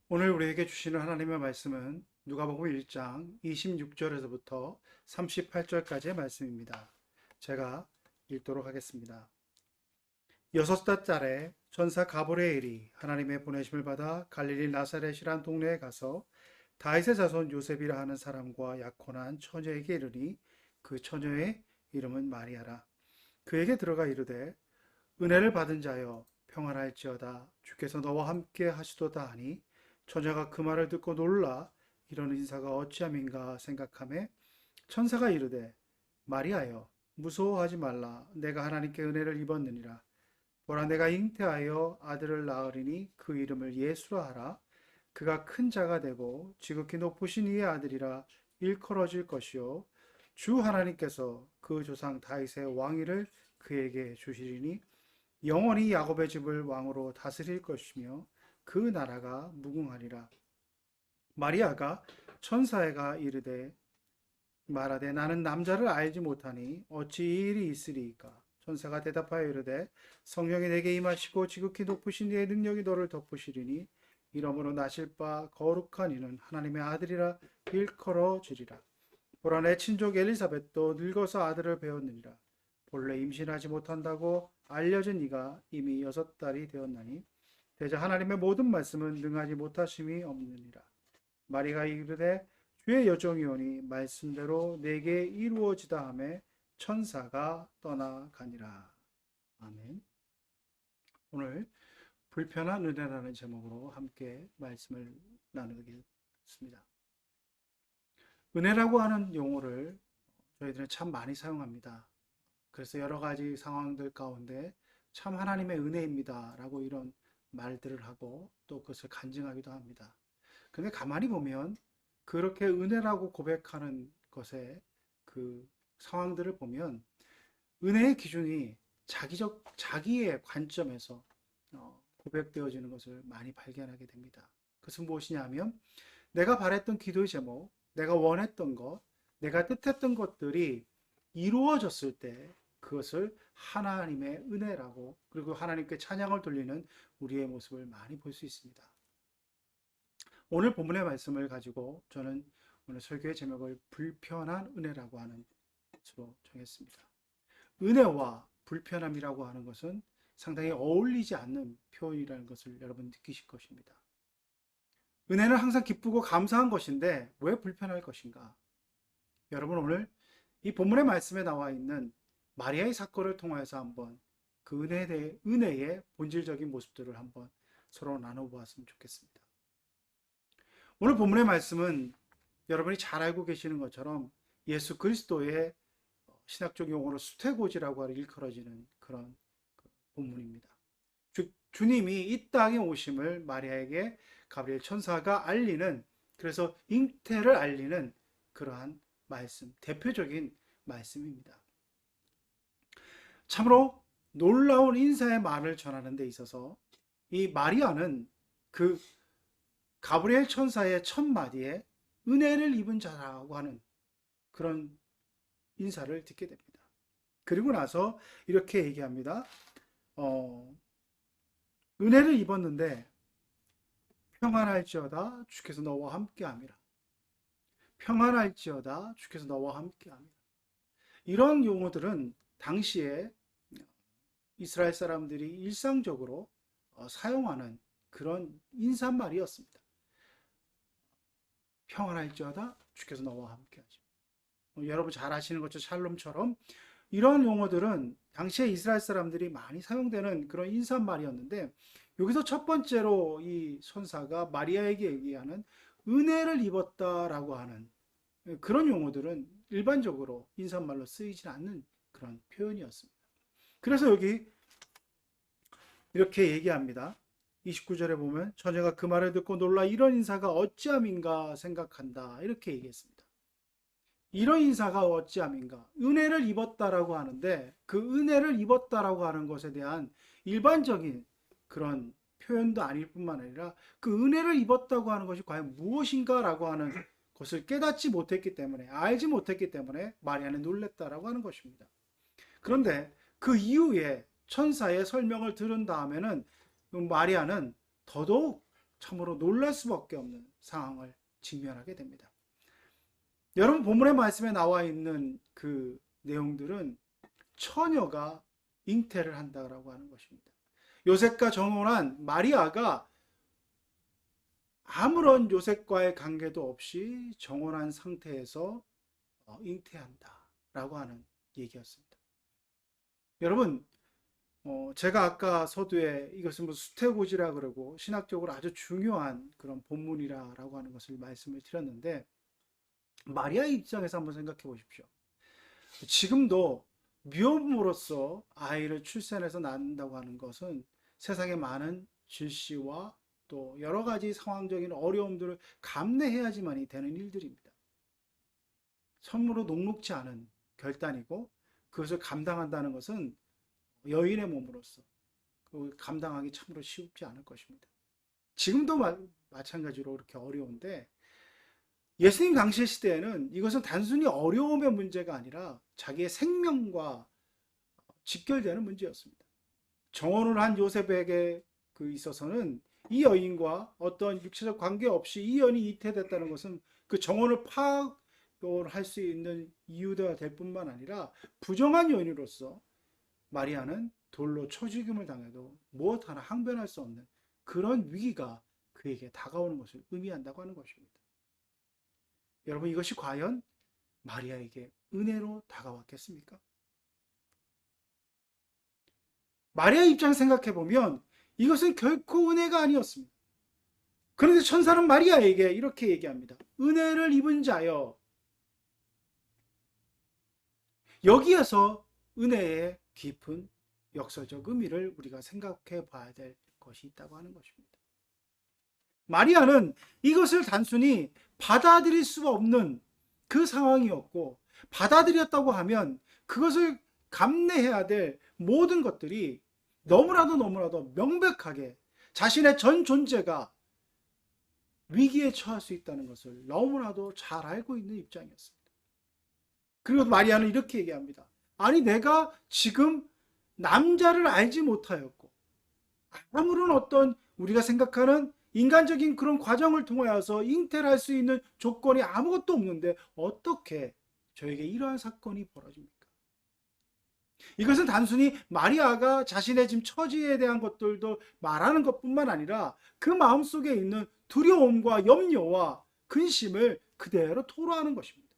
오늘 우리에게 주시는 하나님의 말씀은 누가복음 1장 26절에서부터 38절까지의 말씀입니다. 제가 읽도록 하겠습니다. 6달 전사 가브리엘이 하나님의 보내심을 받아 갈릴리 나사렛이란 동네에 가서 다윗의 자손 요셉이라 하는 사람과 약혼한 처녀에게 이르니 그 처녀의 이름은 마리아라. 그에게 들어가 이르되 은혜를 받은 자여 평안할지어다 주께서 너와 함께 하시도다 하니 처녀가 그 말을 듣고 놀라 이런 인사가 어찌함인가 생각하매 천사가 이르되 마리아여 무서워하지 말라 내가 하나님께 은혜를 입었느니라 보라 내가 잉태하여 아들을 낳으리니 그 이름을 예수라 하라 그가 큰 자가 되고 지극히 높으신 이의 아들이라 일컬어질 것이요 주 하나님께서 그 조상 다윗의 왕위를 그에게 주시리니 영원히 야곱의 집을 왕으로 다스릴 것이며 그 나라가 무궁하리라. 마리아가 천사에게 이르되 말하되 나는 남자를 알지 못하니 어찌 이 일이 있으리이까. 천사가 대답하여 이르되 성령이 내게 임하시고 지극히 높으신 이의 능력이 너를 덮으시리니 이러므로 나실 바 거룩한 이는 하나님의 아들이라 일컬어지리라. 보라 내 친족 엘리사벳도 늙어서 아들을 배웠느니라. 본래 임신하지 못한다고 알려진 이가 이미 6달이 되었나니 대저 하나님의 모든 말씀은 능하지 못하심이 없느니라. 마리가 이르되 주의 여종이오니 말씀대로 내게 이루어지다 하매 천사가 떠나가니라. 아멘. 오늘 불편한 은혜라는 제목으로 함께 말씀을 나누겠습니다. 은혜라고 하는 용어를 저희들은 참 많이 사용합니다. 그래서 여러 가지 상황들 가운데 참 하나님의 은혜입니다 라고 이런 말들을 하고 또 그것을 간증하기도 합니다. 그런데 가만히 보면 그렇게 은혜라고 고백하는 것의 그 상황들을 보면 은혜의 기준이 자기의 관점에서 고백되어지는 것을 많이 발견하게 됩니다. 그것은 무엇이냐면 내가 바랬던 기도의 제목, 내가 원했던 것, 내가 뜻했던 것들이 이루어졌을 때 그것을 하나님의 은혜라고 그리고 하나님께 찬양을 돌리는 우리의 모습을 많이 볼 수 있습니다. 오늘 본문의 말씀을 가지고 저는 오늘 설교의 제목을 불편한 은혜라고 하는 것으로 정했습니다. 은혜와 불편함이라고 하는 것은 상당히 어울리지 않는 표현이라는 것을 여러분 느끼실 것입니다. 은혜는 항상 기쁘고 감사한 것인데 왜 불편할 것인가? 여러분 오늘 이 본문의 말씀에 나와 있는 마리아의 사건을 통해서 한번 그 은혜의 본질적인 모습들을 한번 서로 나눠보았으면 좋겠습니다. 오늘 본문의 말씀은 여러분이 잘 알고 계시는 것처럼 예수 그리스도의 신학적 용어로 수태고지라고 일컬어지는 그런 본문입니다. 주님이 이 땅에 오심을 마리아에게 가브리엘 천사가 알리는 그래서 잉태를 알리는 그러한 말씀, 대표적인 말씀입니다. 참으로 놀라운 인사의 말을 전하는 데 있어서 이 마리아는 그 가브리엘 천사의 첫 마디에 은혜를 입은 자라고 하는 그런 인사를 듣게 됩니다. 그리고 나서 이렇게 얘기합니다. 은혜를 입었는데 평안할지어다 주께서 너와 함께함이라. 평안할지어다 주께서 너와 함께함이라. 이런 용어들은 당시에 이스라엘 사람들이 일상적으로 사용하는 그런 인사말이었습니다. 평안할지어다 주께서 너와 함께하지. 여러분 잘 아시는 것처럼 샬롬처럼 이런 용어들은 당시에 이스라엘 사람들이 많이 사용되는 그런 인사말이었는데 여기서 첫 번째로 이 천사가 마리아에게 얘기하는 은혜를 입었다라고 하는 그런 용어들은 일반적으로 인사말로 쓰이지 않는 그런 표현이었습니다. 그래서 여기 이렇게 얘기합니다. 29절에 보면 처녀가 그 말을 듣고 놀라 이런 인사가 어찌함인가 생각한다 이렇게 얘기했습니다. 이런 인사가 어찌함인가 은혜를 입었다라고 하는데 그 은혜를 입었다라고 하는 것에 대한 일반적인 그런 표현도 아닐 뿐만 아니라 그 은혜를 입었다고 하는 것이 과연 무엇인가라고 하는 것을 깨닫지 못했기 때문에 알지 못했기 때문에 마리아는 놀랬다라고 하는 것입니다. 그런데 그 이후에 천사의 설명을 들은 다음에는 마리아는 더더욱 참으로 놀랄 수밖에 없는 상황을 직면하게 됩니다. 여러분 본문의 말씀에 나와 있는 그 내용들은 처녀가 잉태를 한다라고 하는 것입니다. 요셉과 정혼한 마리아가 아무런 요셉과의 관계도 없이 정혼한 상태에서 잉태한다라고 하는 얘기였습니다. 여러분, 제가 아까 서두에 이것은 뭐 수태고지라 그러고 신학적으로 아주 중요한 그런 본문이라고 하는 것을 말씀을 드렸는데, 마리아의 입장에서 한번 생각해 보십시오. 지금도 미혼모로서 아이를 출산해서 낳는다고 하는 것은 세상의 많은 질시와 또 여러 가지 상황적인 어려움들을 감내해야지만이 되는 일들입니다. 참으로 녹록지 않은 결단이고 그것을 감당한다는 것은 여인의 몸으로서 감당하기 참으로 쉽지 않을 것입니다. 지금도 마찬가지로 그렇게 어려운데 예수님 당시 시대에는 이것은 단순히 어려움의 문제가 아니라 자기의 생명과 직결되는 문제였습니다. 정혼을 한 요셉에게 있어서는 이 여인과 어떤 육체적 관계 없이 이 여인이 잉태됐다는 것은 그 정혼을 파할 수 있는 이유가 될 뿐만 아니라 부정한 여인으로서 마리아는 돌로 쳐 죽임을 당해도 무엇 하나 항변할 수 없는 그런 위기가 그에게 다가오는 것을 의미한다고 하는 것입니다. 여러분, 이것이 과연 마리아에게 은혜로 다가왔겠습니까? 마리아 입장 생각해 보면 이것은 결코 은혜가 아니었습니다. 그런데 천사는 마리아에게 이렇게 얘기합니다. 은혜를 입은 자여. 여기에서 은혜의 깊은 역사적 의미를 우리가 생각해 봐야 될 것이 있다고 하는 것입니다. 마리아는 이것을 단순히 받아들일 수 없는 그 상황이었고, 받아들였다고 하면 그것을 감내해야 될 모든 것들이 너무나도 명백하게 자신의 전 존재가 위기에 처할 수 있다는 것을 너무나도 잘 알고 있는 입장이었습니다. 그리고 마리아는 이렇게 얘기합니다. 아니, 내가 지금 남자를 알지 못하였고 아무런 어떤 우리가 생각하는 인간적인 그런 과정을 통하여서 잉태를 할 수 있는 조건이 아무것도 없는데 어떻게 저에게 이러한 사건이 벌어집니까? 이것은 단순히 마리아가 자신의 지금 처지에 대한 것들도 말하는 것뿐만 아니라 그 마음속에 있는 두려움과 염려와 근심을 그대로 토로하는 것입니다.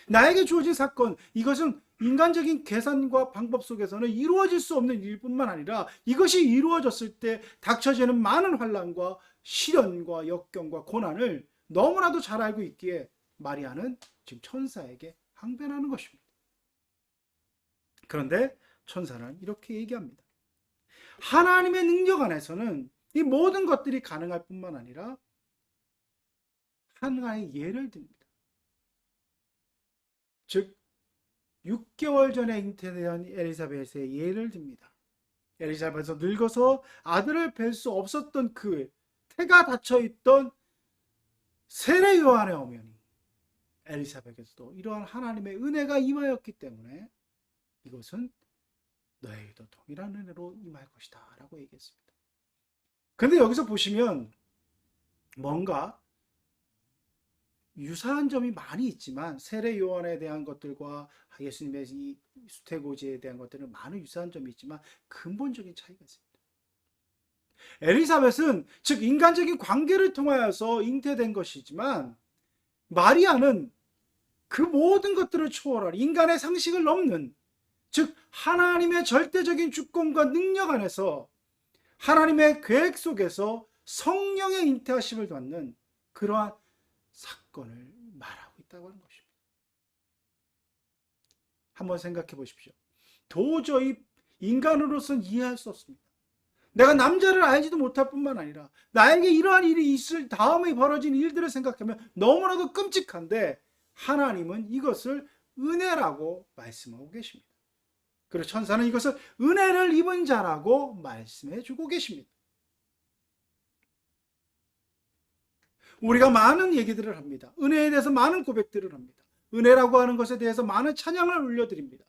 나에게 주어진 사건, 이것은 인간적인 계산과 방법 속에서는 이루어질 수 없는 일뿐만 아니라 이것이 이루어졌을 때 닥쳐지는 많은 환난과 시련과 역경과 고난을 너무나도 잘 알고 있기에 마리아는 지금 천사에게 항변하는 것입니다. 그런데 천사는 이렇게 얘기합니다. 하나님의 능력 안에서는 이 모든 것들이 가능할 뿐만 아니라 하나의 예를 듭니다. 즉 6개월 전에 잉태된 엘리사벳의 예를 듭니다. 엘리사벳은 늙어서 아들을 뵐 수 없었던 그 태가 닫혀있던 세례 요한의 어머니 엘리사벳에서도 이러한 하나님의 은혜가 임하였기 때문에 이것은 너에게도 동일한 은혜로 임할 것이다 라고 얘기했습니다. 그런데 여기서 보시면 뭔가 유사한 점이 많이 있지만 세례 요한에 대한 것들과 예수님의 이 수태고지에 대한 것들은 많은 유사한 점이 있지만 근본적인 차이가 있습니다. 엘리사벳은 즉 인간적인 관계를 통하여서 잉태된 것이지만 마리아는 그 모든 것들을 초월한 인간의 상식을 넘는 즉 하나님의 절대적인 주권과 능력 안에서 하나님의 계획 속에서 성령의 잉태하심을 받는 그러한 사건을 말하고 있다고 하는 것입니다. 한번 생각해 보십시오. 도저히 인간으로서는 이해할 수 없습니다. 내가 남자를 알지도 못할 뿐만 아니라 나에게 이러한 일이 있을 다음에 벌어진 일들을 생각하면 너무나도 끔찍한데 하나님은 이것을 은혜라고 말씀하고 계십니다. 그리고 천사는 이것을 은혜를 입은 자라고 말씀해 주고 계십니다. 우리가 많은 얘기들을 합니다. 은혜에 대해서 많은 고백들을 합니다. 은혜라고 하는 것에 대해서 많은 찬양을 올려드립니다.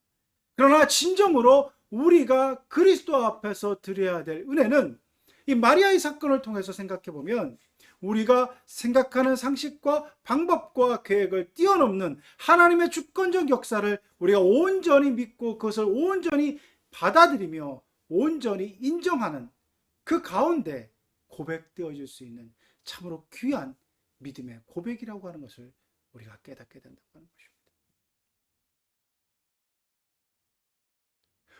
그러나 진정으로 우리가 그리스도 앞에서 드려야 될 은혜는 이 마리아의 사건을 통해서 생각해 보면 우리가 생각하는 상식과 방법과 계획을 뛰어넘는 하나님의 주권적 역사를 우리가 온전히 믿고 그것을 온전히 받아들이며 온전히 인정하는 그 가운데 고백되어질 수 있는 참으로 귀한 믿음의 고백이라고 하는 것을 우리가 깨닫게 된다고 하는 것입니다.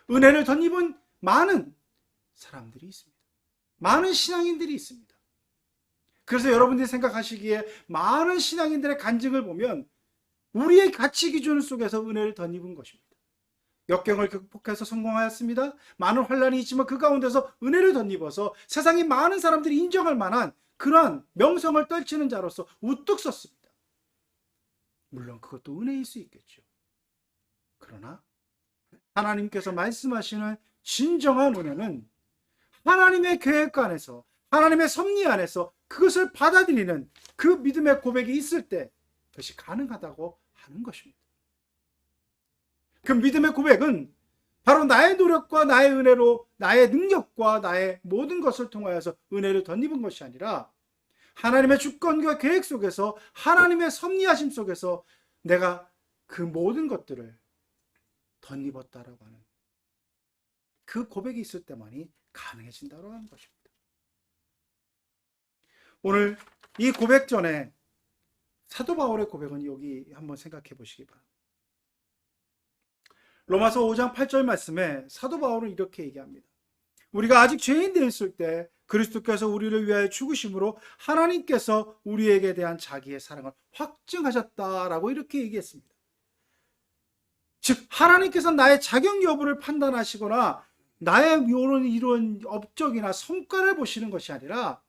은혜를 덧입은 많은 사람들이 있습니다. 많은 신앙인들이 있습니다. 그래서 여러분들이 생각하시기에 많은 신앙인들의 간증을 보면 우리의 가치 기준 속에서 은혜를 덧입은 것입니다. 역경을 극복해서 성공하였습니다. 많은 환란이 있지만 그 가운데서 은혜를 덧입어서 세상의 많은 사람들이 인정할 만한 그러한 명성을 떨치는 자로서 우뚝 섰습니다. 물론 그것도 은혜일 수 있겠죠. 그러나 하나님께서 말씀하시는 진정한 은혜는 하나님의 계획 안에서, 하나님의 섭리 안에서 그것을 받아들이는 그 믿음의 고백이 있을 때 그것이 가능하다고 하는 것입니다. 그 믿음의 고백은 바로 나의 노력과 나의 은혜로, 나의 능력과 나의 모든 것을 통하여서 은혜를 덧입은 것이 아니라 하나님의 주권과 계획 속에서, 하나님의 섭리하심 속에서 내가 그 모든 것들을 덧입었다라고 하는 그 고백이 있을 때만이 가능해진다고 하는 것입니다. 오늘 이 고백 전에 사도 바울의 고백은 여기 한번 생각해 보시기 바랍니다. 로마서 5장 8절 말씀에 사도 바울은 이렇게 얘기합니다. 우리가 아직 죄인 되었을 때 그리스도께서 우리를 위하여 죽으심으로 하나님께서 우리에게 대한 자기의 사랑을 확증하셨다라고 이렇게 얘기했습니다. 즉 하나님께서 나의 자격 여부를 판단하시거나 나의 이런 업적이나 성과를 보시는 것이 아니라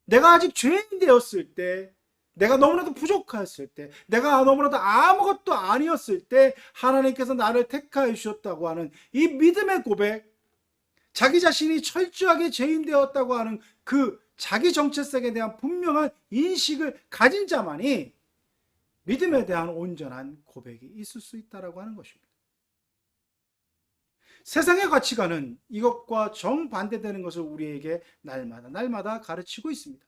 내가 아직 죄인 되었을 때, 내가 너무나도 부족했을 때, 내가 너무나도 아무것도 아니었을 때 하나님께서 나를 택하여 주셨다고 하는 이 믿음의 고백, 자기 자신이 철저하게 죄인 되었다고 하는 그 자기 정체성에 대한 분명한 인식을 가진 자만이 믿음에 대한 온전한 고백이 있을 수 있다고 하는 것입니다. 세상의 가치관은 이것과 정반대되는 것을 우리에게 날마다 가르치고 있습니다.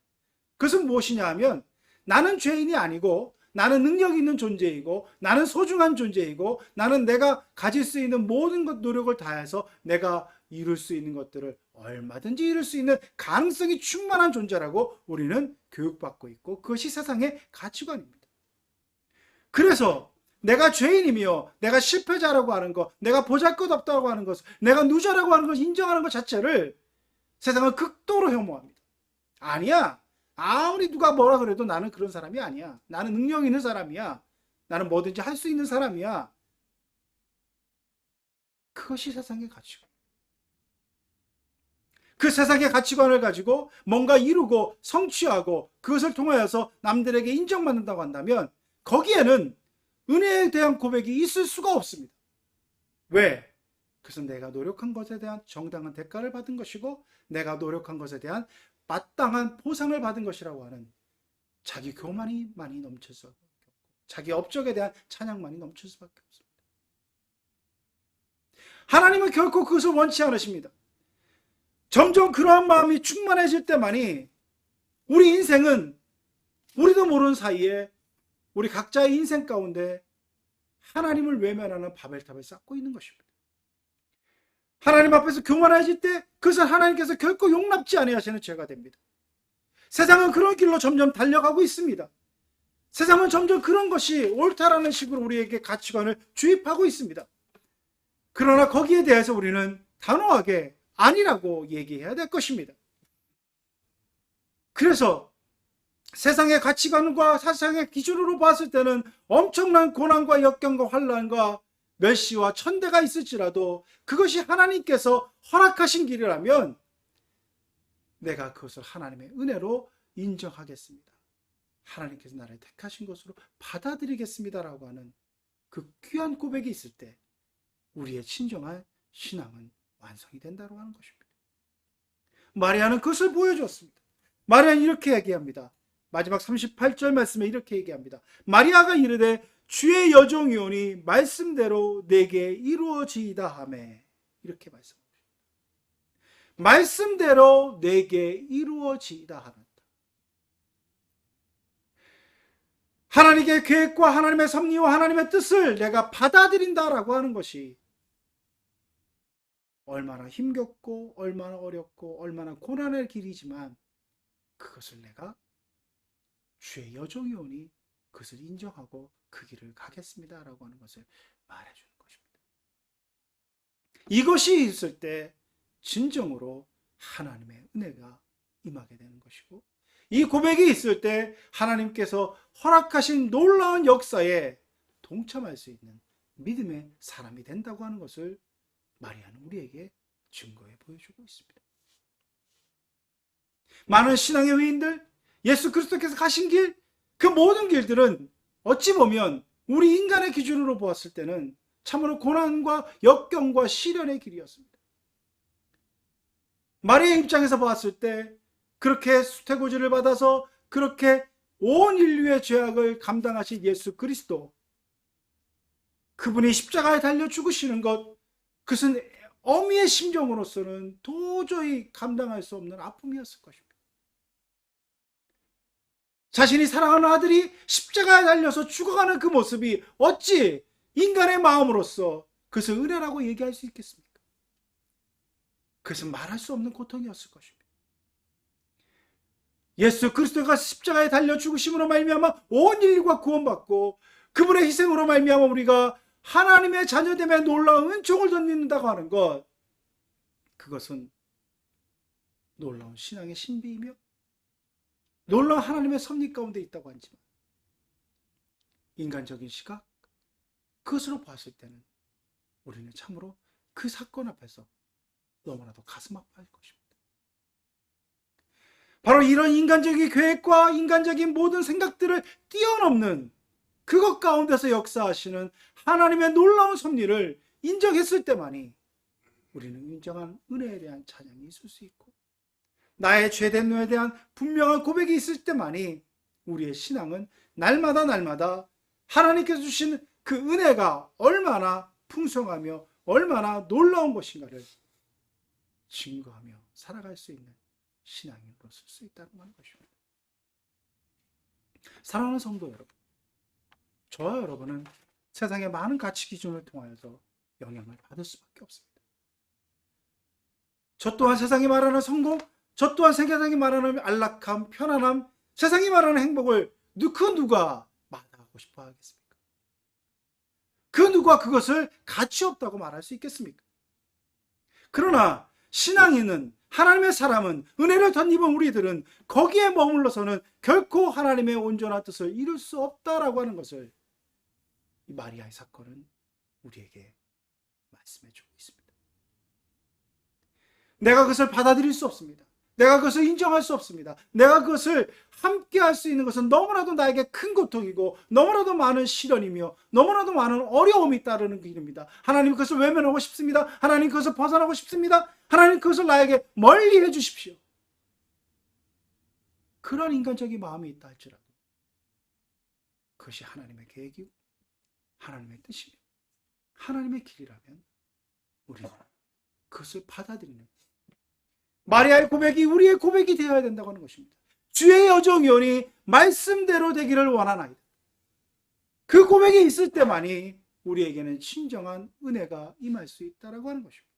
그것은 무엇이냐 하면 나는 죄인이 아니고 나는 능력 있는 존재이고 나는 소중한 존재이고 나는 내가 가질 수 있는 모든 것 노력을 다해서 내가 이룰 수 있는 것들을 얼마든지 이룰 수 있는 가능성이 충만한 존재라고 우리는 교육받고 있고 그것이 세상의 가치관입니다. 그래서 내가 죄인이며 내가 실패자라고 하는 것, 내가 보잘것없다고 하는 것, 내가 누자라고 하는 것 인정하는 것 자체를 세상은 극도로 혐오합니다. 아니야. 아무리 누가 뭐라 그래도 나는 그런 사람이 아니야. 나는 능력 있는 사람이야. 나는 뭐든지 할 수 있는 사람이야. 그것이 세상의 가치관. 그 세상의 가치관을 가지고 뭔가 이루고 성취하고 그것을 통하여서 남들에게 인정받는다고 한다면 거기에는 은혜에 대한 고백이 있을 수가 없습니다. 왜? 그것은 내가 노력한 것에 대한 정당한 대가를 받은 것이고 내가 노력한 것에 대한 마땅한 보상을 받은 것이라고 하는 자기 교만이 많이 넘칠 수밖에 없고 자기 업적에 대한 찬양만이 넘칠 수밖에 없습니다. 하나님은 결코 그것을 원치 않으십니다. 점점 그러한 마음이 충만해질 때만이 우리 인생은 우리도 모르는 사이에 우리 각자의 인생 가운데 하나님을 외면하는 바벨탑을 쌓고 있는 것입니다. 하나님 앞에서 교만해질 때 그것을 하나님께서 결코 용납지 아니하시는 죄가 됩니다. 세상은 그런 길로 점점 달려가고 있습니다. 세상은 점점 그런 것이 옳다라는 식으로 우리에게 가치관을 주입하고 있습니다. 그러나 거기에 대해서 우리는 단호하게 아니라고 얘기해야 될 것입니다. 그래서 세상의 가치관과 세상의 기준으로 봤을 때는 엄청난 고난과 역경과 환난과 멸시와 천대가 있을지라도 그것이 하나님께서 허락하신 길이라면 내가 그것을 하나님의 은혜로 인정하겠습니다. 하나님께서 나를 택하신 것으로 받아들이겠습니다라고 하는 그 귀한 고백이 있을 때 우리의 진정한 신앙은 완성이 된다고 하는 것입니다. 마리아는 그것을 보여주었습니다. 마리아는 이렇게 얘기합니다. 마지막 38절 말씀에 이렇게 얘기합니다. 마리아가 이르되 주의 여종이오니 말씀대로 내게 이루어지이다 하매 이렇게 말씀합니다. 말씀대로 내게 이루어지이다 하였다. 하나님의 계획과 하나님의 섭리와 하나님의 뜻을 내가 받아들인다라고 하는 것이 얼마나 힘겹고 얼마나 어렵고 얼마나 고난의 길이지만 그것을 내가 주의 여종이 오니 그것을 인정하고 그 길을 가겠습니다라고 하는 것을 말해주는 것입니다. 이것이 있을 때 진정으로 하나님의 은혜가 임하게 되는 것이고, 이 고백이 있을 때 하나님께서 허락하신 놀라운 역사에 동참할 수 있는 믿음의 사람이 된다고 하는 것을 마리아는 우리에게 증거해 보여주고 있습니다. 많은 신앙의 위인들, 예수 그리스도께서 가신 길, 그 모든 길들은 어찌 보면 우리 인간의 기준으로 보았을 때는 참으로 고난과 역경과 시련의 길이었습니다. 마리아의 입장에서 보았을 때 그렇게 수태고지를 받아서 그렇게 온 인류의 죄악을 감당하신 예수 그리스도, 그분이 십자가에 달려 죽으시는 것, 그것은 어미의 심정으로서는 도저히 감당할 수 없는 아픔이었을 것입니다. 자신이 사랑하는 아들이 십자가에 달려서 죽어가는 그 모습이 어찌 인간의 마음으로서 그것을 은혜라고 얘기할 수 있겠습니까? 그것은 말할 수 없는 고통이었을 것입니다. 예수 그리스도가 십자가에 달려 죽으심으로 말미암아 온 인류가 구원받고 그분의 희생으로 말미암아 우리가 하나님의 자녀됨의 놀라운 은총을 얻는다고 하는 것, 그것은 놀라운 신앙의 신비이며 놀라운 하나님의 섭리 가운데 있다고 하지만 인간적인 시각, 그것으로 봤을 때는 우리는 참으로 그 사건 앞에서 너무나도 가슴 아파할 것입니다. 바로 이런 인간적인 계획과 인간적인 모든 생각들을 뛰어넘는 그것 가운데서 역사하시는 하나님의 놀라운 섭리를 인정했을 때만이 우리는 인정한 은혜에 대한 찬양이 있을 수 있고, 나의 죄된 눈에 대한 분명한 고백이 있을 때만이 우리의 신앙은 날마다 하나님께서 주신 그 은혜가 얼마나 풍성하며 얼마나 놀라운 것인가를 증거하며 살아갈 수 있는 신앙인으로 쓸 수 있다는 것입니다. 사랑하는 성도 여러분, 저와 여러분은 세상의 많은 가치 기준을 통하여서 영향을 받을 수밖에 없습니다. 저 또한 세상이 말하는 성공, 저 또한 세상이 말하는 안락함, 편안함, 세상이 말하는 행복을 그 누가 마다하고 싶어 하겠습니까? 그 누가 그것을 가치 없다고 말할 수 있겠습니까? 그러나 신앙인은, 하나님의 사람은, 은혜를 덧입은 우리들은 거기에 머물러서는 결코 하나님의 온전한 뜻을 이룰 수 없다라고 하는 것을 이 마리아의 사건은 우리에게 말씀해 주고 있습니다. 내가 그것을 받아들일 수 없습니다. 내가 그것을 인정할 수 없습니다. 내가 그것을 함께 할 수 있는 것은 너무나도 나에게 큰 고통이고 너무나도 많은 시련이며 너무나도 많은 어려움이 따르는 길입니다. 하나님 그것을 외면하고 싶습니다. 하나님 그것을 벗어나고 싶습니다. 하나님 그것을 나에게 멀리 해주십시오. 그런 인간적인 마음이 있다 할지라도 그것이 하나님의 계획이고 하나님의 뜻이며 하나님의 길이라면 우리는 그것을 받아들이는, 마리아의 고백이 우리의 고백이 되어야 된다고 하는 것입니다. 주의 여종이오니 말씀대로 되기를 원하나이다. 그 고백이 있을 때만이 우리에게는 진정한 은혜가 임할 수 있다고 하는 것입니다.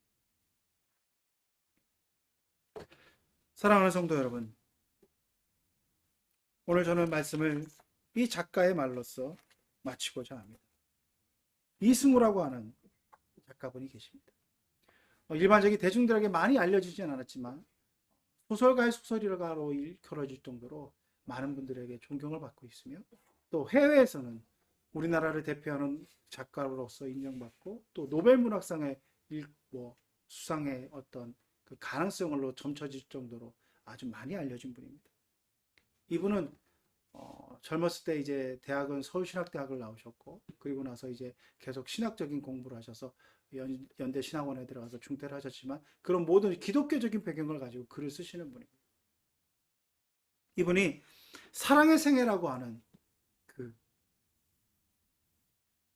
사랑하는 성도 여러분, 오늘 저는 말씀을 이 작가의 말로써 마치고자 합니다. 이승우라고 하는 작가분이 계십니다. 일반적인 대중들에게 많이 알려지진 않았지만 소설가의 소설가로 일컬어질 정도로 많은 분들에게 존경을 받고 있으며, 또 해외에서는 우리나라를 대표하는 작가로서 인정받고 또 노벨문학상의 수상의 어떤 그 가능성으로 점쳐질 정도로 아주 많이 알려진 분입니다. 이분은 젊었을 때 이제 대학은 서울신학대학을 나오셨고, 그리고 나서 이제 계속 신학적인 공부를 하셔서 연대 신학원에 들어가서 중퇴를 하셨지만 그런 모든 기독교적인 배경을 가지고 글을 쓰시는 분입니다. 이분이 사랑의 생애라고 하는 그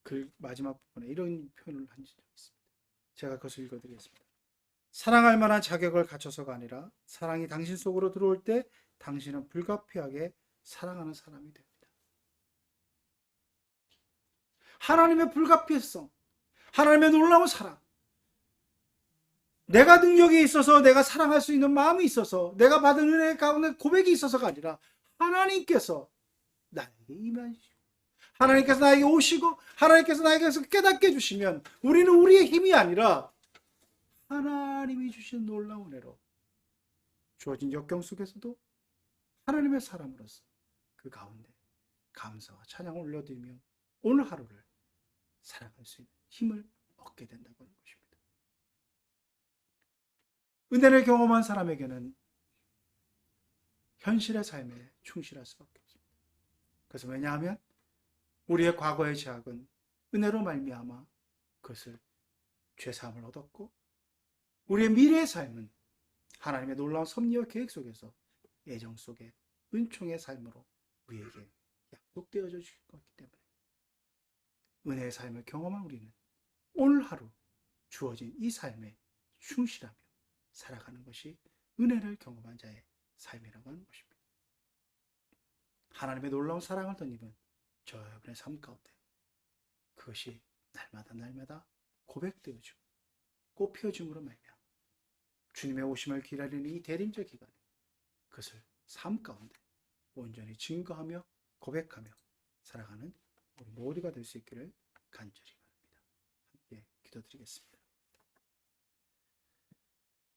글 마지막 부분에 이런 표현을 한 적이 있습니다. 제가 그것을 읽어드리겠습니다. 사랑할 만한 자격을 갖춰서가 아니라 사랑이 당신 속으로 들어올 때 당신은 불가피하게 사랑하는 사람이 됩니다. 하나님의 불가피성, 하나님의 놀라운 사랑, 내가 능력이 있어서 내가 사랑할 수 있는 마음이 있어서 내가 받은 은혜 가운데 고백이 있어서가 아니라 하나님께서 나에게 임하시고 하나님께서 나에게 오시고 하나님께서 나에게서 깨닫게 해주시면 우리는 우리의 힘이 아니라 하나님이 주신 놀라운 은혜로 주어진 역경 속에서도 하나님의 사람으로서 그 가운데 감사와 찬양을 올려드리며 오늘 하루를 살아갈 수 있는 힘을 얻게 된다고 하는 것입니다. 은혜를 경험한 사람에게는 현실의 삶에 충실할 수밖에 없습니다. 그래서 왜냐하면 우리의 과거의 죄악은 은혜로 말미암아 그것을 죄사함을 얻었고 우리의 미래의 삶은 하나님의 놀라운 섭리와 계획 속에서 예정 속에 은총의 삶으로 우리에게 약속되어져 주실 것이기 때문에 은혜의 삶을 경험한 우리는 오늘 하루 주어진 이 삶에 충실하며 살아가는 것이 은혜를 경험한 자의 삶이라고 하는 것입니다. 하나님의 놀라운 사랑을 덧입은 저 여러분의 삶 가운데 그것이 날마다 고백되어지고 꽃피어짐으로 말미암아 주님의 오심을 기다리는 이 대림절 기간에 그것을 삶 가운데 온전히 증거하며 고백하며 살아가는 우리 모두가 될 수 있기를 간절히 바랍니다. 함께 기도드리겠습니다.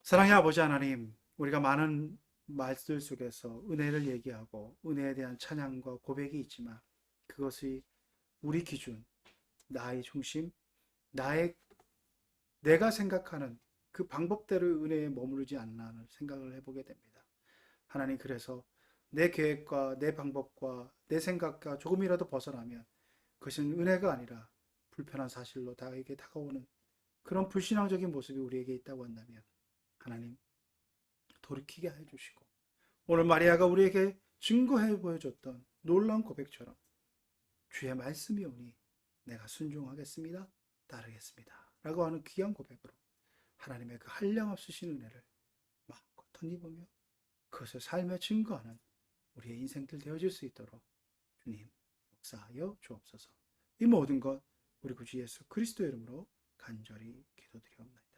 사랑의 아버지 하나님, 우리가 많은 말들 속에서 은혜를 얘기하고 은혜에 대한 찬양과 고백이 있지만 그것이 우리 기준, 나의 중심, 내가 생각하는 그 방법대로 은혜에 머무르지 않나 하는 생각을 해보게 됩니다. 하나님, 그래서 내 계획과 내 방법과 내 생각과 조금이라도 벗어나면 그것은 은혜가 아니라 불편한 사실로 나에게 다가오는 그런 불신앙적인 모습이 우리에게 있다고 한다면 하나님 돌이키게 해주시고 오늘 마리아가 우리에게 증거해 보여줬던 놀라운 고백처럼 주의 말씀이 오니 내가 순종하겠습니다. 따르겠습니다. 라고 하는 귀한 고백으로 하나님의 그 한량없으신 은혜를 마음껏 덧입으며 그것을 삶에 증거하는 우리의 인생들 되어질 수 있도록 주님 역사하여 주옵소서. 이 모든 것 우리 구주 예수 그리스도의 이름으로 간절히 기도드리옵나이다.